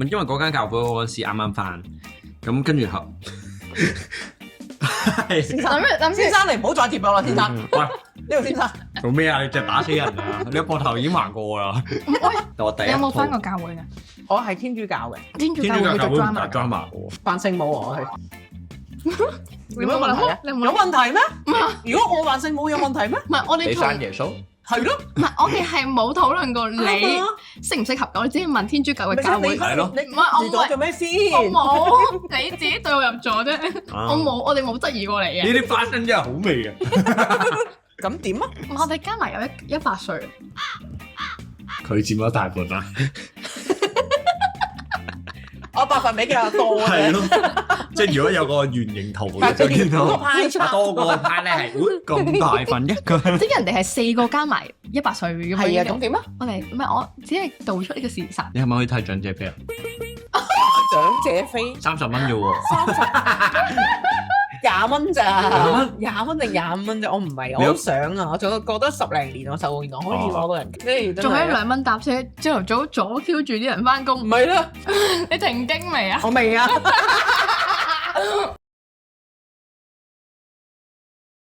因為嗰間教會我嗰時啱啱返，咁跟住後先生你唔好再貼我啦，先生。喂，呢個先生做咩啊？你隻打死人啊！你膊頭已經橫過啦。我第一你有冇返套過教會㗎？我係天主教嘅，天主天主教會會做教教會唔打 drama。drama 嘅喎。扮聖母我係。你有乜問題啊？你有冇有問題咩？如果我扮聖母有問題咩？唔係我哋同耶穌？係咯，唔係我哋係冇討論過你適唔適合，我哋只係問天主教嘅教會。係咯你唔係我住咗做咩先？我冇，你自己對我入咗啫。啊我冇，我哋冇質疑過你嘅。呢啲花生真係好味嘅。咁點啊？我哋加埋有100歲，佢佔咗大半啦。我百分比比較多嘅。係咯，即係如果有個圓形圖但係就見到嗰個派差多個派咧係咁大份一個。即係人哋係4個加埋100歲咁樣。係啊，咁點啊？我哋唔係我只係道出呢個事實。你係咪可以睇長者飛啊長者飛？30蚊啫喎。 20蚊咋20蚊？20蚊定25蚊啫？我唔係，你有我好想啊！我仲覺得10零年我受過原來可以攞到人，跟住仲有2蚊搭車，朝頭早阻 Q 住啲人翻唔工。係啦，你停經未啊？我未啊。